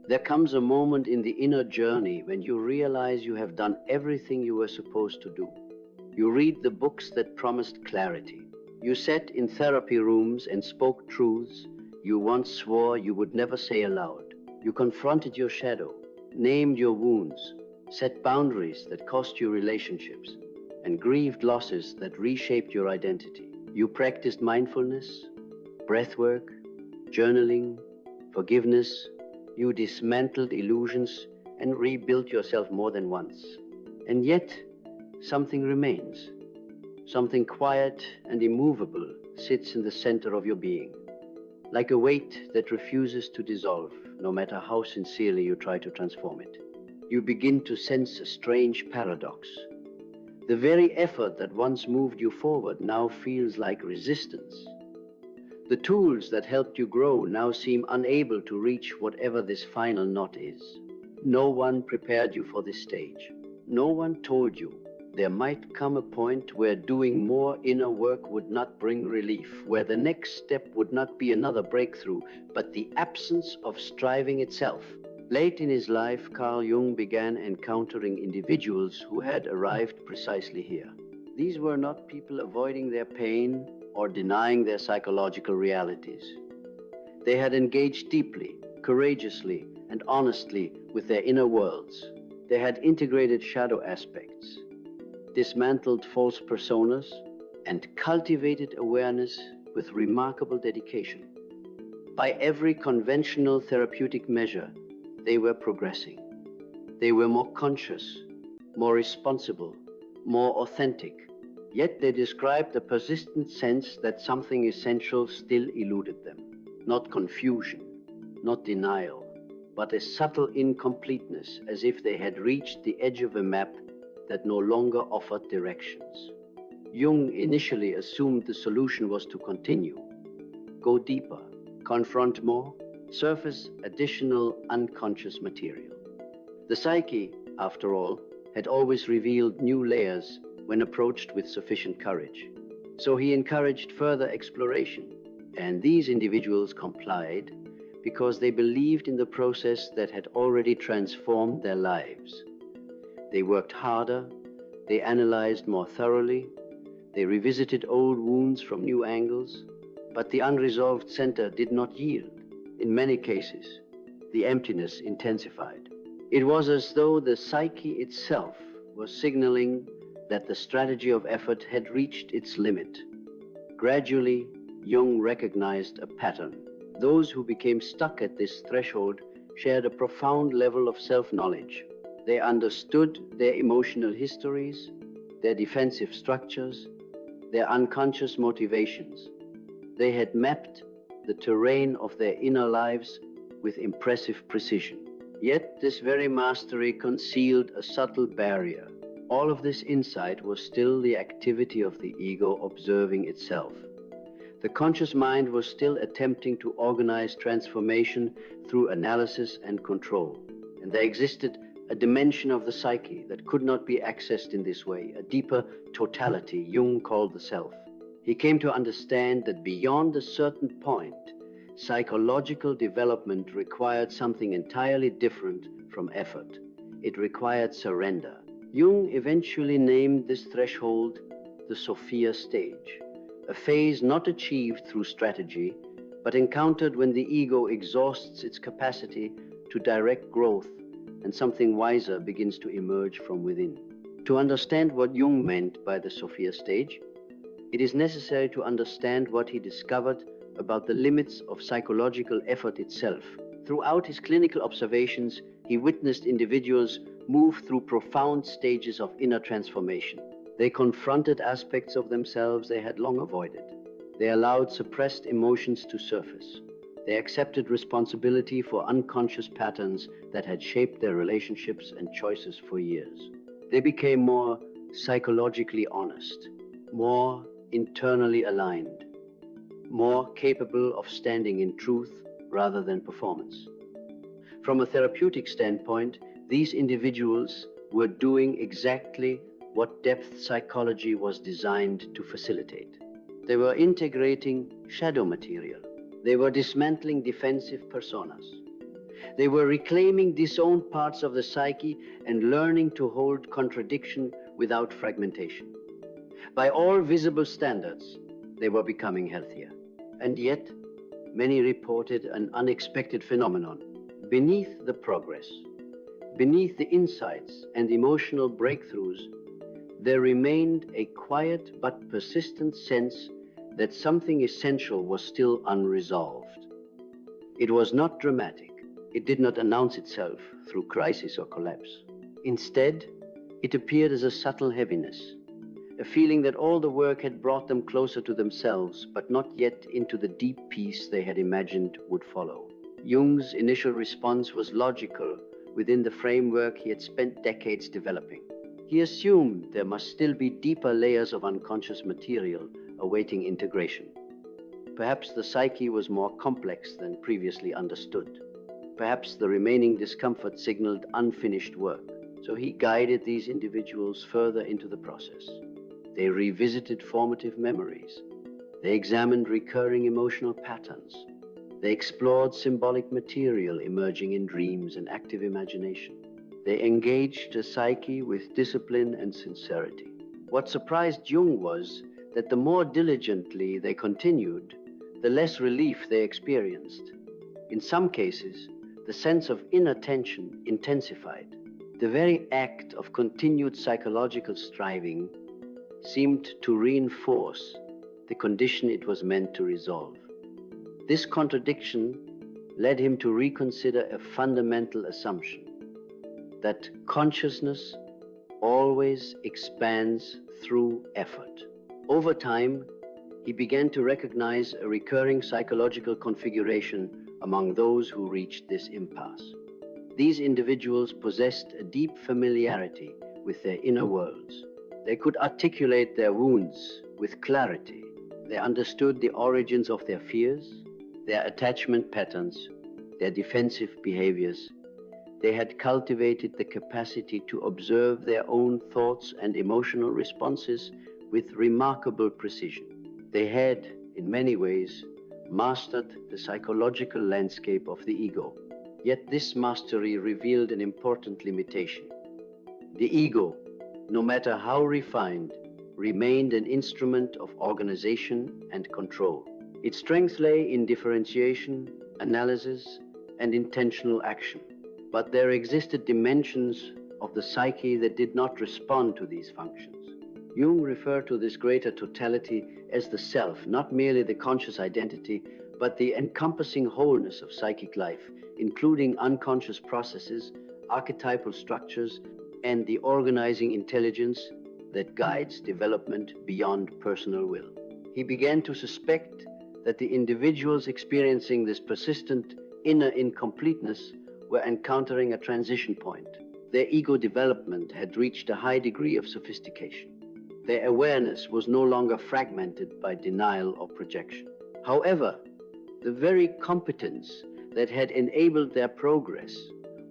There comes a moment in the inner journey when you realize you have done everything you were supposed to do. You read the books that promised clarity. You sat in therapy rooms and spoke truths you once swore you would never say aloud. You confronted your shadow, named your wounds, set boundaries that cost you relationships, and grieved losses that reshaped your identity. You practiced mindfulness, breathwork, journaling, forgiveness. You dismantled illusions and rebuilt yourself more than once. And yet, something remains. Something quiet and immovable sits in the center of your being, like a weight that refuses to dissolve, no matter how sincerely you try to transform it. You begin to sense a strange paradox. The very effort that once moved you forward now feels like resistance. The tools that helped you grow now seem unable to reach whatever this final knot is. No one prepared you for this stage. No one told you there might come a point where doing more inner work would not bring relief, where the next step would not be another breakthrough, but the absence of striving itself. Late in his life, Carl Jung began encountering individuals who had arrived precisely here. These were not people avoiding their pain or denying their psychological realities. They had engaged deeply, courageously, and honestly with their inner worlds. They had integrated shadow aspects, dismantled false personas, and cultivated awareness with remarkable dedication. By every conventional therapeutic measure, they were progressing. They were more conscious, more responsible, more authentic. Yet they described a persistent sense that something essential still eluded them. Not confusion, not denial, but a subtle incompleteness, as if they had reached the edge of a map that no longer offered directions. Jung initially assumed the solution was to continue, go deeper, confront more, surface additional unconscious material. The psyche, after all, had always revealed new layers when approached with sufficient courage. So he encouraged further exploration, and these individuals complied because they believed in the process that had already transformed their lives. They worked harder, they analyzed more thoroughly, they revisited old wounds from new angles, but the unresolved center did not yield. In many cases, the emptiness intensified. It was as though the psyche itself was signaling that the strategy of effort had reached its limit. Gradually, Jung recognized a pattern. Those who became stuck at this threshold shared a profound level of self-knowledge. They understood their emotional histories, their defensive structures, their unconscious motivations. They had mapped the terrain of their inner lives with impressive precision. Yet this very mastery concealed a subtle barrier. All of this insight was still the activity of the ego observing itself. The conscious mind was still attempting to organize transformation through analysis and control. And there existed a dimension of the psyche that could not be accessed in this way, a deeper totality Jung called the self. He came to understand that beyond a certain point, psychological development required something entirely different from effort. It required surrender. Jung eventually named this threshold the Sophia stage, a phase not achieved through strategy, but encountered when the ego exhausts its capacity to direct growth and something wiser begins to emerge from within. To understand what Jung meant by the Sophia stage, it is necessary to understand what he discovered about the limits of psychological effort itself. Throughout his clinical observations, he witnessed individuals move through profound stages of inner transformation. They confronted aspects of themselves they had long avoided. They allowed suppressed emotions to surface. They accepted responsibility for unconscious patterns that had shaped their relationships and choices for years. They became more psychologically honest, more internally aligned, more capable of standing in truth rather than performance. From a therapeutic standpoint, these individuals were doing exactly what depth psychology was designed to facilitate. They were integrating shadow material. They were dismantling defensive personas. They were reclaiming disowned parts of the psyche and learning to hold contradiction without fragmentation. By all visible standards, they were becoming healthier. And yet, many reported an unexpected phenomenon. Beneath the progress, beneath the insights and emotional breakthroughs, there remained a quiet but persistent sense that something essential was still unresolved. It was not dramatic. It did not announce itself through crisis or collapse. Instead, it appeared as a subtle heaviness, a feeling that all the work had brought them closer to themselves, but not yet into the deep peace they had imagined would follow. Jung's initial response was logical within the framework he had spent decades developing. He assumed there must still be deeper layers of unconscious material awaiting integration. Perhaps the psyche was more complex than previously understood. Perhaps the remaining discomfort signaled unfinished work. So he guided these individuals further into the process. They revisited formative memories. They examined recurring emotional patterns. They explored symbolic material emerging in dreams and active imagination. They engaged the psyche with discipline and sincerity. What surprised Jung was that the more diligently they continued, the less relief they experienced. In some cases, the sense of inner tension intensified. The very act of continued psychological striving seemed to reinforce the condition it was meant to resolve. This contradiction led him to reconsider a fundamental assumption, that consciousness always expands through effort. Over time, he began to recognize a recurring psychological configuration among those who reached this impasse. These individuals possessed a deep familiarity with their inner worlds. They could articulate their wounds with clarity. They understood the origins of their fears, their attachment patterns, their defensive behaviors. They had cultivated the capacity to observe their own thoughts and emotional responses with remarkable precision. They had, in many ways, mastered the psychological landscape of the ego. Yet this mastery revealed an important limitation. The ego, no matter how refined, remained an instrument of organization and control. Its strength lay in differentiation, analysis, and intentional action. But there existed dimensions of the psyche that did not respond to these functions. Jung referred to this greater totality as the self, not merely the conscious identity, but the encompassing wholeness of psychic life, including unconscious processes, archetypal structures, and the organizing intelligence that guides development beyond personal will. He began to suspect that the individuals experiencing this persistent inner incompleteness were encountering a transition point. Their ego development had reached a high degree of sophistication. Their awareness was no longer fragmented by denial or projection. However, the very competence that had enabled their progress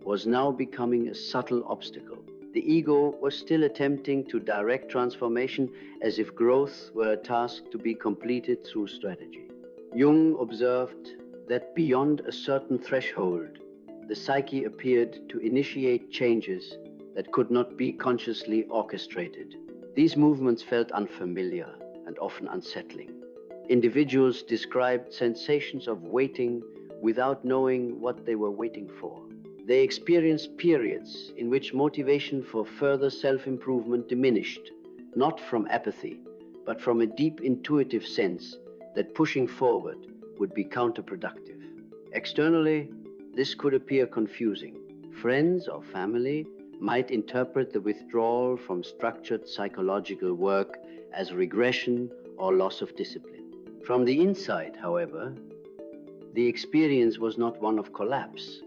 was now becoming a subtle obstacle. The ego was still attempting to direct transformation as if growth were a task to be completed through strategy. Jung observed that beyond a certain threshold, the psyche appeared to initiate changes that could not be consciously orchestrated. These movements felt unfamiliar and often unsettling. Individuals described sensations of waiting without knowing what they were waiting for. They experienced periods in which motivation for further self-improvement diminished, not from apathy, but from a deep intuitive sense that pushing forward would be counterproductive. Externally, this could appear confusing. Friends or family might interpret the withdrawal from structured psychological work as regression or loss of discipline. From the inside, however, the experience was not one of collapse.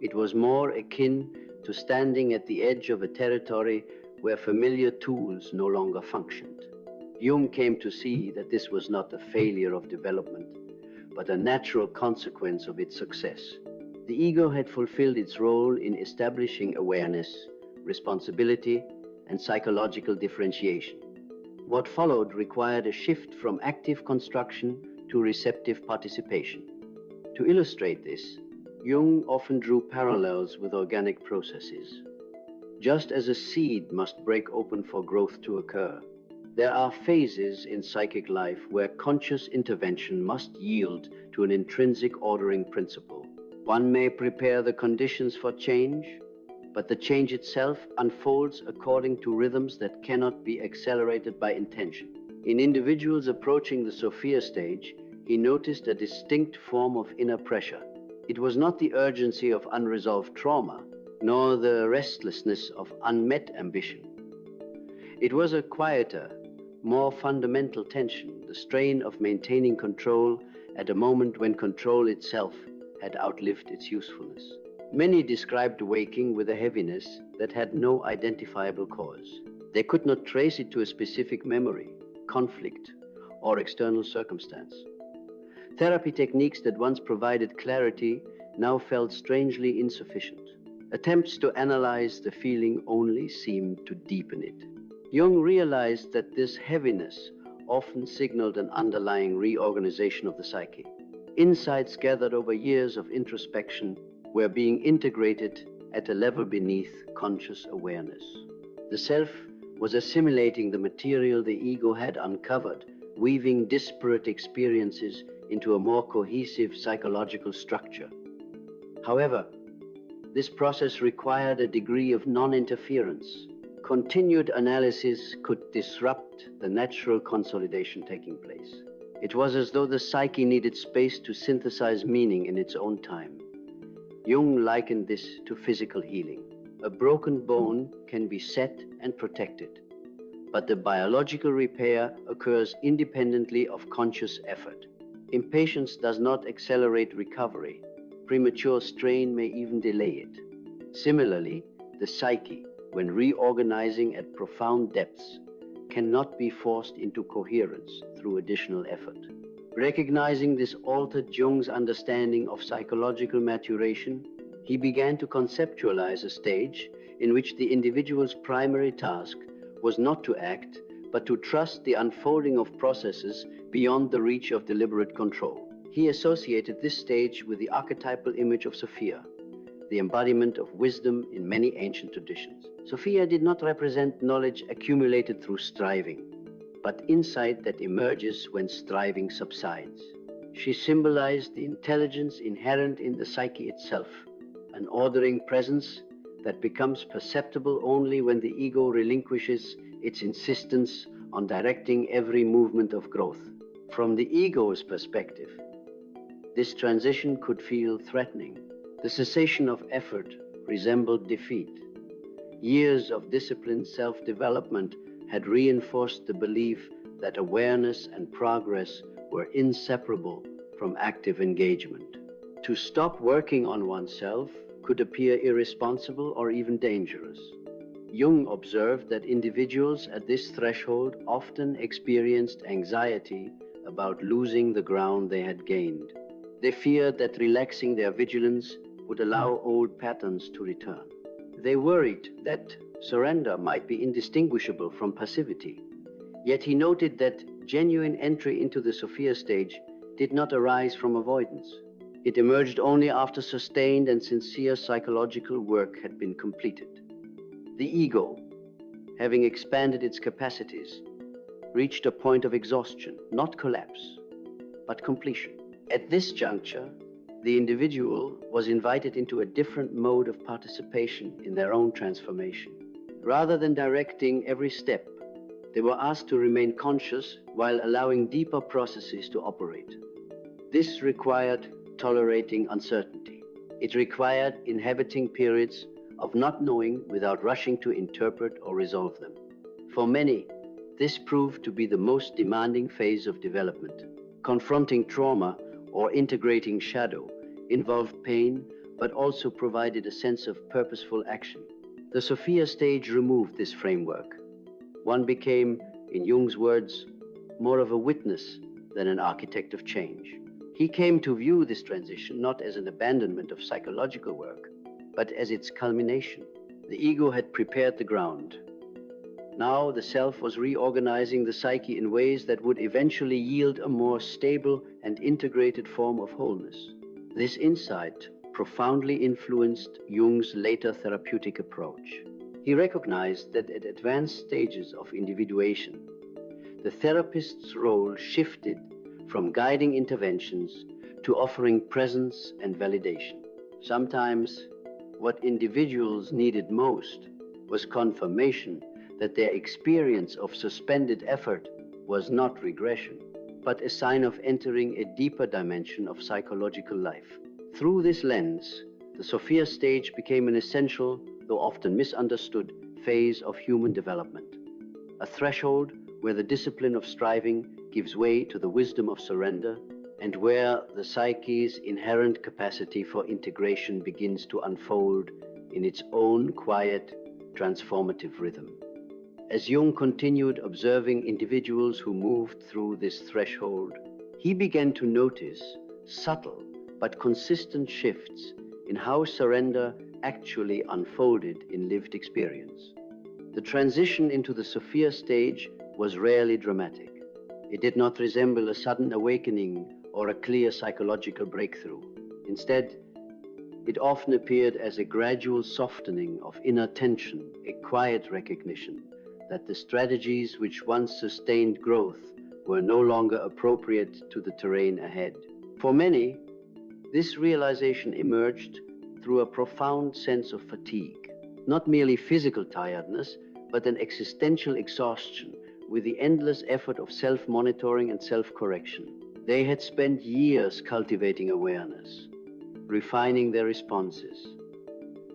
It was more akin to standing at the edge of a territory where familiar tools no longer functioned. Jung came to see that this was not a failure of development, but a natural consequence of its success. The ego had fulfilled its role in establishing awareness, responsibility, and psychological differentiation. What followed required a shift from active construction to receptive participation. To illustrate this, Jung often drew parallels with organic processes. Just as a seed must break open for growth to occur, there are phases in psychic life where conscious intervention must yield to an intrinsic ordering principle. One may prepare the conditions for change, but the change itself unfolds according to rhythms that cannot be accelerated by intention. In individuals approaching the Sophia stage, he noticed a distinct form of inner pressure. It was not the urgency of unresolved trauma, nor the restlessness of unmet ambition. It was a quieter, more fundamental tension, the strain of maintaining control at a moment when control itself had outlived its usefulness. Many described waking with a heaviness that had no identifiable cause. They could not trace it to a specific memory, conflict, or external circumstance. Therapy techniques that once provided clarity now felt strangely insufficient. Attempts to analyze the feeling only seemed to deepen it. Jung realized that this heaviness often signaled an underlying reorganization of the psyche. Insights gathered over years of introspection were being integrated at a level beneath conscious awareness. The self was assimilating the material the ego had uncovered, weaving disparate experiences into a more cohesive psychological structure. However, this process required a degree of non-interference. Continued analysis could disrupt the natural consolidation taking place. It was as though the psyche needed space to synthesize meaning in its own time. Jung likened this to physical healing. A broken bone can be set and protected, but the biological repair occurs independently of conscious effort. Impatience does not accelerate recovery. Premature strain may even delay it. Similarly, the psyche, when reorganizing at profound depths, cannot be forced into coherence through additional effort. Recognizing this altered Jung's understanding of psychological maturation, he began to conceptualize a stage in which the individual's primary task was not to act, but to trust the unfolding of processes beyond the reach of deliberate control. He associated this stage with the archetypal image of Sophia, the embodiment of wisdom in many ancient traditions. Sophia did not represent knowledge accumulated through striving, but insight that emerges when striving subsides. She symbolized the intelligence inherent in the psyche itself, an ordering presence that becomes perceptible only when the ego relinquishes its insistence on directing every movement of growth. From the ego's perspective, this transition could feel threatening. The cessation of effort resembled defeat. Years of disciplined self-development had reinforced the belief that awareness and progress were inseparable from active engagement. To stop working on oneself could appear irresponsible or even dangerous. Jung observed that individuals at this threshold often experienced anxiety about losing the ground they had gained. They feared that relaxing their vigilance would allow old patterns to return. They worried that surrender might be indistinguishable from passivity. Yet he noted that genuine entry into the Sophia stage did not arise from avoidance. It emerged only after sustained and sincere psychological work had been completed. The ego, having expanded its capacities, reached a point of exhaustion, not collapse, but completion. At this juncture, the individual was invited into a different mode of participation in their own transformation. Rather than directing every step, they were asked to remain conscious while allowing deeper processes to operate. This required tolerating uncertainty. It required inhabiting periods of not knowing without rushing to interpret or resolve them. For many, this proved to be the most demanding phase of development. Confronting trauma or integrating shadow involved pain, but also provided a sense of purposeful action. The Sophia stage removed this framework. One became, in Jung's words, more of a witness than an architect of change. He came to view this transition not as an abandonment of psychological work, but as its culmination. The ego had prepared the ground. Now the self was reorganizing the psyche in ways that would eventually yield a more stable and integrated form of wholeness. This insight profoundly influenced Jung's later therapeutic approach. He recognized that at advanced stages of individuation, the therapist's role shifted from guiding interventions to offering presence and validation. Sometimes, what individuals needed most was confirmation that their experience of suspended effort was not regression, but a sign of entering a deeper dimension of psychological life. Through this lens, the Sophia stage became an essential, though often misunderstood, phase of human development, a threshold where the discipline of striving gives way to the wisdom of surrender, and where the psyche's inherent capacity for integration begins to unfold in its own quiet, transformative rhythm. As Jung continued observing individuals who moved through this threshold, he began to notice subtle but consistent shifts in how surrender actually unfolded in lived experience. The transition into the Sophia stage was rarely dramatic. It did not resemble a sudden awakening or a clear psychological breakthrough. Instead, it often appeared as a gradual softening of inner tension, a quiet recognition that the strategies which once sustained growth were no longer appropriate to the terrain ahead. For many, this realization emerged through a profound sense of fatigue, not merely physical tiredness, but an existential exhaustion with the endless effort of self-monitoring and self-correction. They had spent years cultivating awareness, refining their responses,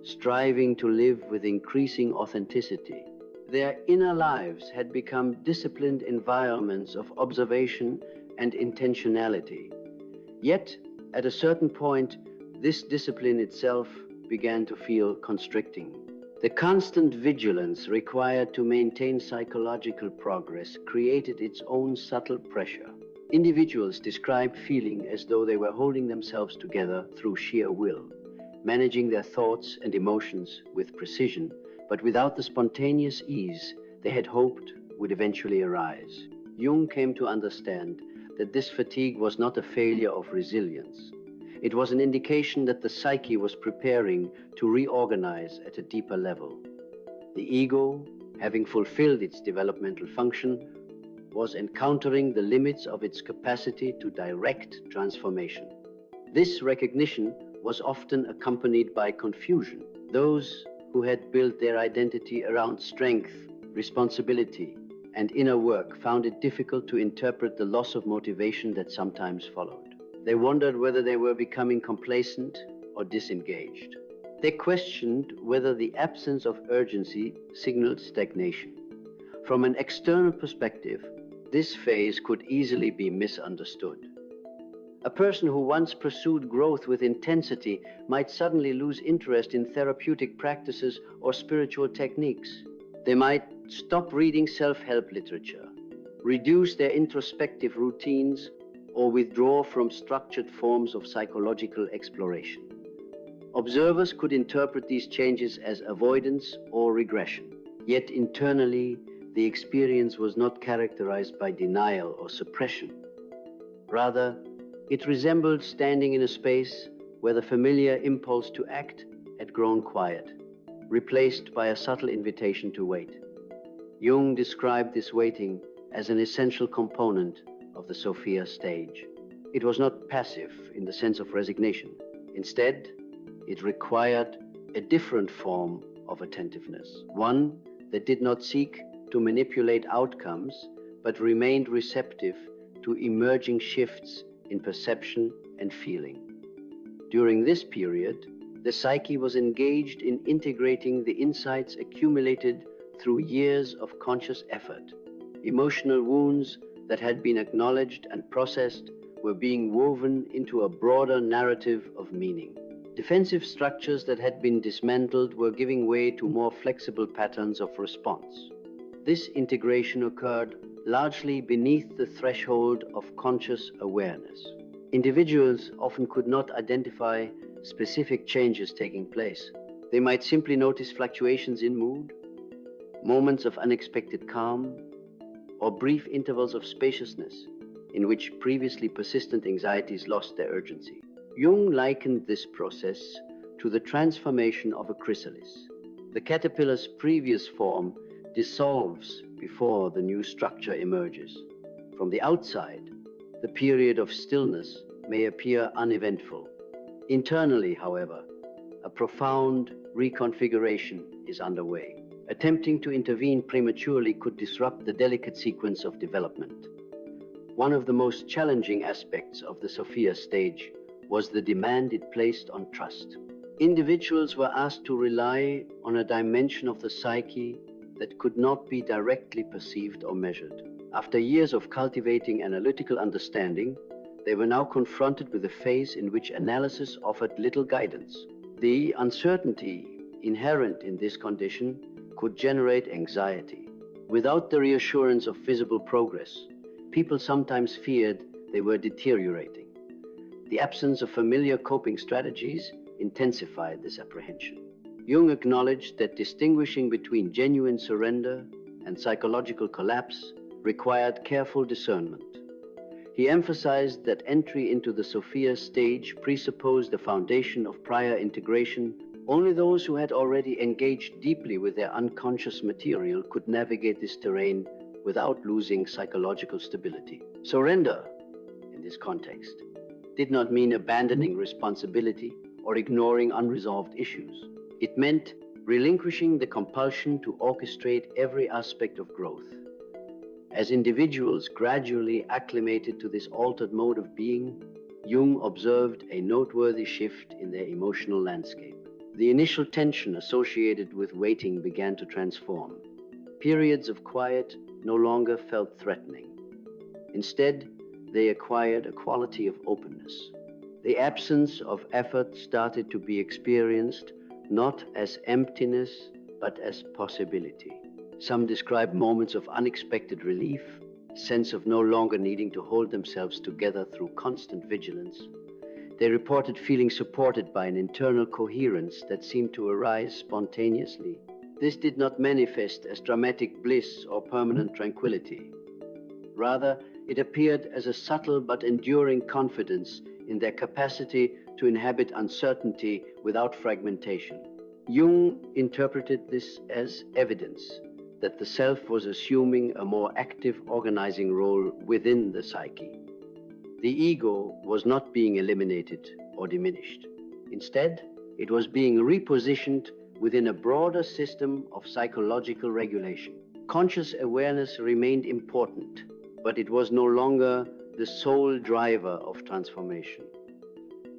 striving to live with increasing authenticity. Their inner lives had become disciplined environments of observation and intentionality. Yet, at a certain point, this discipline itself began to feel constricting. The constant vigilance required to maintain psychological progress created its own subtle pressure. Individuals described feeling as though they were holding themselves together through sheer will, managing their thoughts and emotions with precision, but without the spontaneous ease they had hoped would eventually arise. Jung came to understand that this fatigue was not a failure of resilience. It was an indication that the psyche was preparing to reorganize at a deeper level. The ego, having fulfilled its developmental function, was encountering the limits of its capacity to direct transformation. This recognition was often accompanied by confusion. Those who had built their identity around strength, responsibility, and inner work found it difficult to interpret the loss of motivation that sometimes followed. They wondered whether they were becoming complacent or disengaged. They questioned whether the absence of urgency signaled stagnation. From an external perspective, this phase could easily be misunderstood. A person who once pursued growth with intensity might suddenly lose interest in therapeutic practices or spiritual techniques. They might stop reading self-help literature, reduce their introspective routines, or withdraw from structured forms of psychological exploration. Observers could interpret these changes as avoidance or regression. Yet internally, the experience was not characterized by denial or suppression. Rather, it resembled standing in a space where the familiar impulse to act had grown quiet, replaced by a subtle invitation to wait. Jung described this waiting as an essential component of the Sophia stage. It was not passive in the sense of resignation. Instead, it required a different form of attentiveness, one that did not seek to manipulate outcomes, but remained receptive to emerging shifts in perception and feeling. During this period, the psyche was engaged in integrating the insights accumulated through years of conscious effort. Emotional wounds that had been acknowledged and processed were being woven into a broader narrative of meaning. Defensive structures that had been dismantled were giving way to more flexible patterns of response. This integration occurred largely beneath the threshold of conscious awareness. Individuals often could not identify specific changes taking place. They might simply notice fluctuations in mood, moments of unexpected calm, or brief intervals of spaciousness in which previously persistent anxieties lost their urgency. Jung likened this process to the transformation of a chrysalis. The caterpillar's previous form dissolves before the new structure emerges. From the outside, the period of stillness may appear uneventful. Internally, however, a profound reconfiguration is underway. Attempting to intervene prematurely could disrupt the delicate sequence of development. One of the most challenging aspects of the Sophia stage was the demand it placed on trust. Individuals were asked to rely on a dimension of the psyche that could not be directly perceived or measured. After years of cultivating analytical understanding, they were now confronted with a phase in which analysis offered little guidance. The uncertainty inherent in this condition could generate anxiety. Without the reassurance of visible progress, people sometimes feared they were deteriorating. The absence of familiar coping strategies intensified this apprehension. Jung acknowledged that distinguishing between genuine surrender and psychological collapse required careful discernment. He emphasized that entry into the Sophia stage presupposed a foundation of prior integration. Only those who had already engaged deeply with their unconscious material could navigate this terrain without losing psychological stability. Surrender, in this context, did not mean abandoning responsibility or ignoring unresolved issues. It meant relinquishing the compulsion to orchestrate every aspect of growth. As individuals gradually acclimated to this altered mode of being, Jung observed a noteworthy shift in their emotional landscape. The initial tension associated with waiting began to transform. Periods of quiet no longer felt threatening. Instead, they acquired a quality of openness. The absence of effort started to be experienced not as emptiness, but as possibility. Some describe moments of unexpected relief, a sense of no longer needing to hold themselves together through constant vigilance. They reported feeling supported by an internal coherence that seemed to arise spontaneously. This did not manifest as dramatic bliss or permanent tranquility. Rather, it appeared as a subtle but enduring confidence in their capacity to inhabit uncertainty without fragmentation. Jung interpreted this as evidence that the self was assuming a more active organizing role within the psyche. The ego was not being eliminated or diminished. Instead, it was being repositioned within a broader system of psychological regulation. Conscious awareness remained important, but it was no longer the sole driver of transformation.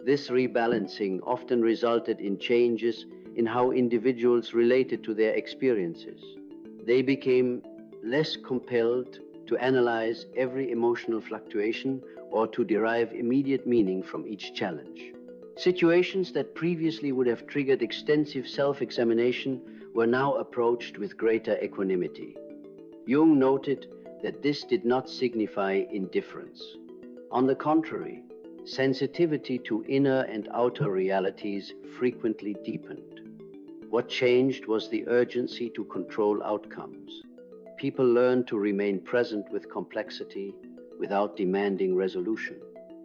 This rebalancing often resulted in changes in how individuals related to their experiences. They became less compelled to analyze every emotional fluctuation or to derive immediate meaning from each challenge. Situations that previously would have triggered extensive self-examination were now approached with greater equanimity. Jung noted that this did not signify indifference. On the contrary, sensitivity to inner and outer realities frequently deepened. What changed was the urgency to control outcomes. People learned to remain present with complexity without demanding resolution.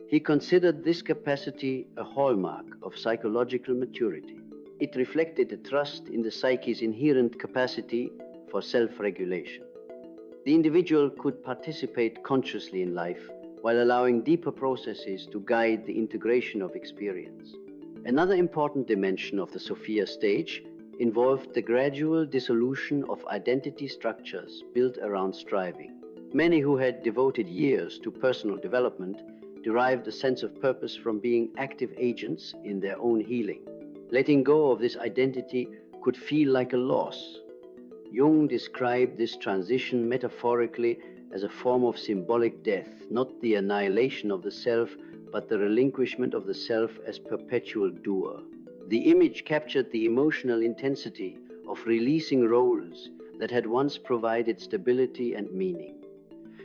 He considered this capacity a hallmark of psychological maturity. It reflected a trust in the psyche's inherent capacity for self-regulation. The individual could participate consciously in life while allowing deeper processes to guide the integration of experience. Another important dimension of the Sophia stage involved the gradual dissolution of identity structures built around striving. Many who had devoted years to personal development derived a sense of purpose from being active agents in their own healing. Letting go of this identity could feel like a loss. Jung described this transition metaphorically as a form of symbolic death, not the annihilation of the self, but the relinquishment of the self as perpetual doer. The image captured the emotional intensity of releasing roles that had once provided stability and meaning.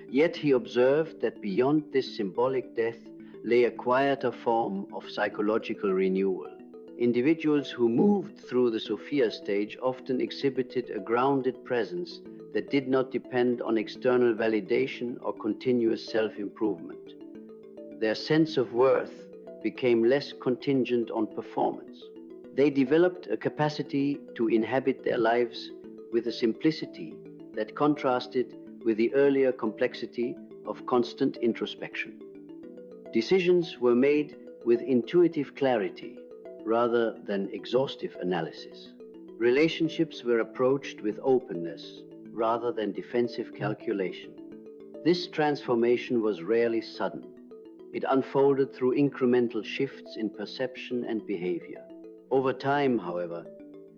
Yet he observed that beyond this symbolic death lay a quieter form of psychological renewal. Individuals who moved through the Sophia stage often exhibited a grounded presence that did not depend on external validation or continuous self-improvement. Their sense of worth became less contingent on performance. They developed a capacity to inhabit their lives with a simplicity that contrasted with the earlier complexity of constant introspection. Decisions were made with intuitive clarity rather than exhaustive analysis. Relationships were approached with openness rather than defensive calculation. This transformation was rarely sudden. It unfolded through incremental shifts in perception and behavior. Over time, however,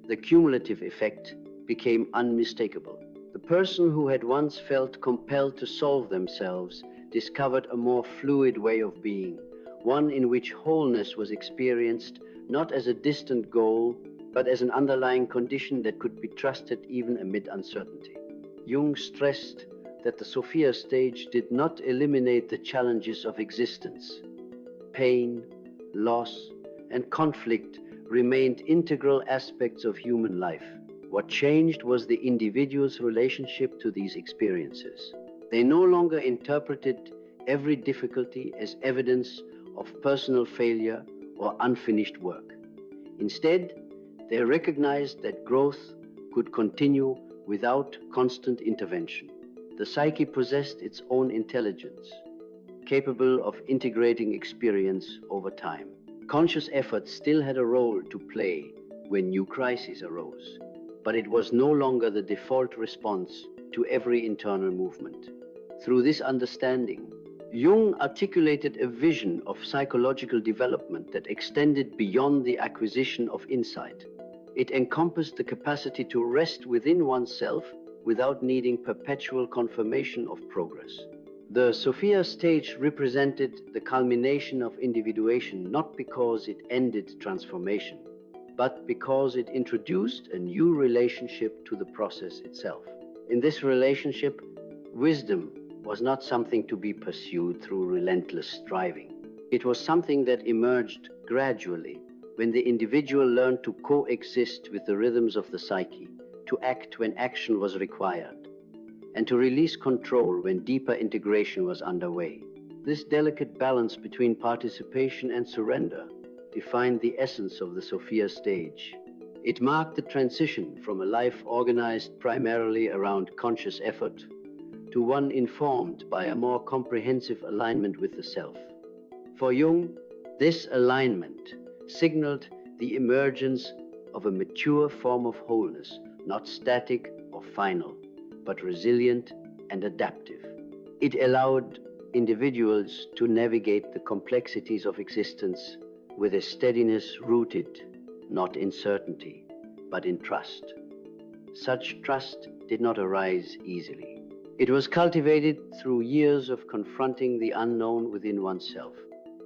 the cumulative effect became unmistakable. The person who had once felt compelled to solve themselves discovered a more fluid way of being, one in which wholeness was experienced not as a distant goal, but as an underlying condition that could be trusted even amid uncertainty. Jung stressed that the Sophia stage did not eliminate the challenges of existence. Pain, loss, and conflict remained integral aspects of human life. What changed was the individual's relationship to these experiences. They no longer interpreted every difficulty as evidence of personal failure or unfinished work. Instead, they recognized that growth could continue without constant intervention. The psyche possessed its own intelligence, capable of integrating experience over time. Conscious effort still had a role to play when new crises arose, but it was no longer the default response to every internal movement. Through this understanding, Jung articulated a vision of psychological development that extended beyond the acquisition of insight. It encompassed the capacity to rest within oneself without needing perpetual confirmation of progress. The Sophia stage represented the culmination of individuation not because it ended transformation, but because it introduced a new relationship to the process itself. In this relationship, wisdom was not something to be pursued through relentless striving. It was something that emerged gradually when the individual learned to coexist with the rhythms of the psyche, to act when action was required, and to release control when deeper integration was underway. This delicate balance between participation and surrender defined the essence of the Sophia stage. It marked the transition from a life organized primarily around conscious effort to one informed by a more comprehensive alignment with the self. For Jung, this alignment signaled the emergence of a mature form of wholeness, not static or final, but resilient and adaptive. It allowed individuals to navigate the complexities of existence with a steadiness rooted not in certainty, but in trust. Such trust did not arise easily. It was cultivated through years of confronting the unknown within oneself.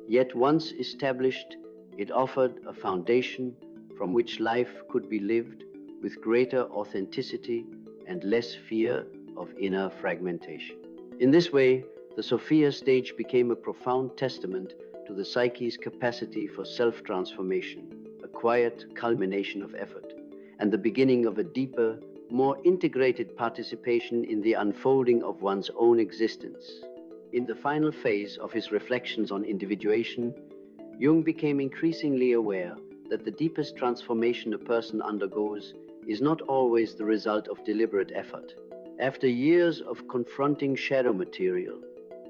Yet once established, it offered a foundation from which life could be lived with greater authenticity and less fear of inner fragmentation. In this way, the Sophia stage became a profound testament to the psyche's capacity for self-transformation, a quiet culmination of effort, and the beginning of a deeper, more integrated participation in the unfolding of one's own existence. In the final phase of his reflections on individuation, Jung became increasingly aware that the deepest transformation a person undergoes is not always the result of deliberate effort. After years of confronting shadow material,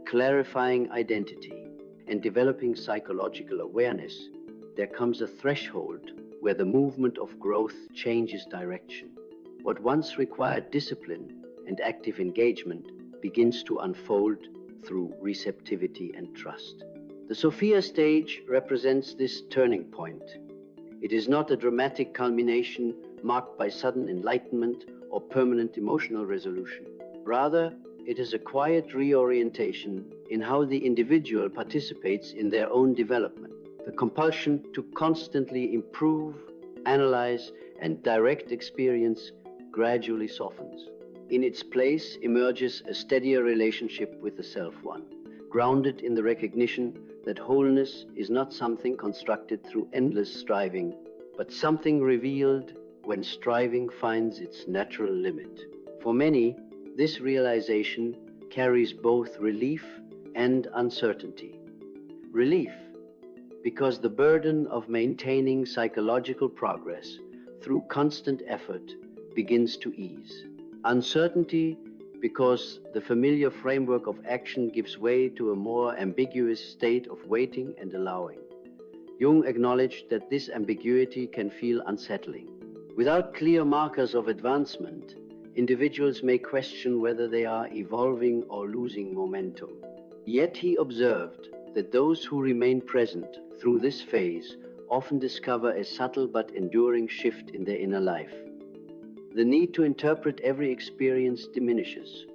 clarifying identity, and developing psychological awareness, there comes a threshold where the movement of growth changes direction. What once required discipline and active engagement begins to unfold through receptivity and trust. The Sophia stage represents this turning point. It is not a dramatic culmination marked by sudden enlightenment or permanent emotional resolution. Rather, it is a quiet reorientation in how the individual participates in their own development. The compulsion to constantly improve, analyze, and direct experience gradually softens. In its place emerges a steadier relationship with the self-one, grounded in the recognition that wholeness is not something constructed through endless striving, but something revealed when striving finds its natural limit. For many, this realization carries both relief and uncertainty. Relief, because the burden of maintaining psychological progress through constant effort begins to ease. Uncertainty, because the familiar framework of action gives way to a more ambiguous state of waiting and allowing. Jung acknowledged that this ambiguity can feel unsettling. Without clear markers of advancement, individuals may question whether they are evolving or losing momentum. Yet he observed that those who remain present through this phase often discover a subtle but enduring shift in their inner life. The need to interpret every experience diminishes.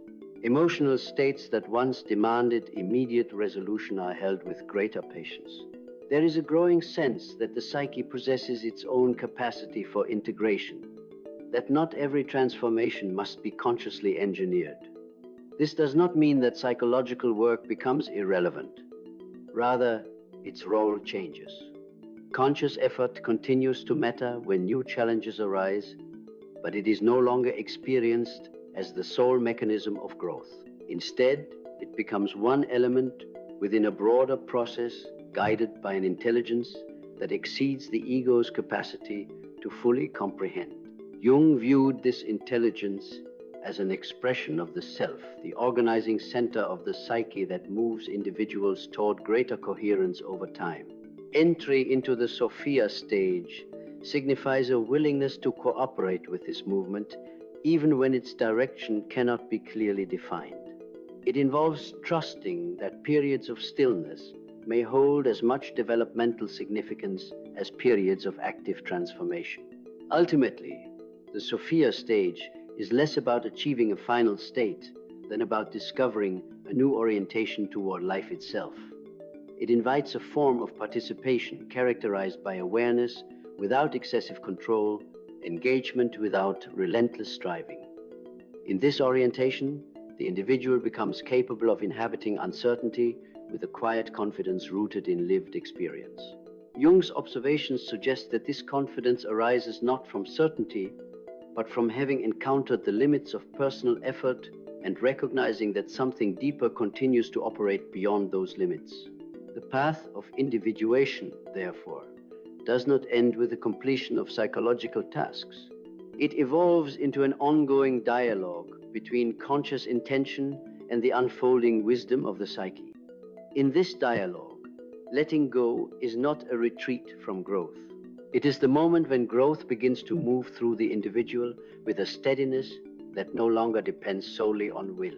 Emotional states that once demanded immediate resolution are held with greater patience. There is a growing sense that the psyche possesses its own capacity for integration, that not every transformation must be consciously engineered. This does not mean that psychological work becomes irrelevant. Rather, its role changes. Conscious effort continues to matter when new challenges arise, but it is no longer experienced as the sole mechanism of growth. Instead, it becomes one element within a broader process guided by an intelligence that exceeds the ego's capacity to fully comprehend. Jung viewed this intelligence as an expression of the self, the organizing center of the psyche that moves individuals toward greater coherence over time. Entry into the Sophia stage signifies a willingness to cooperate with this movement, even when its direction cannot be clearly defined. It involves trusting that periods of stillness may hold as much developmental significance as periods of active transformation. Ultimately, the Sophia stage is less about achieving a final state than about discovering a new orientation toward life itself. It invites a form of participation characterized by awareness without excessive control, engagement without relentless striving. In this orientation, the individual becomes capable of inhabiting uncertainty with a quiet confidence rooted in lived experience. Jung's observations suggest that this confidence arises not from certainty, but from having encountered the limits of personal effort and recognizing that something deeper continues to operate beyond those limits. The path of individuation, therefore, does not end with the completion of psychological tasks. It evolves into an ongoing dialogue between conscious intention and the unfolding wisdom of the psyche. In this dialogue, letting go is not a retreat from growth. It is the moment when growth begins to move through the individual with a steadiness that no longer depends solely on will.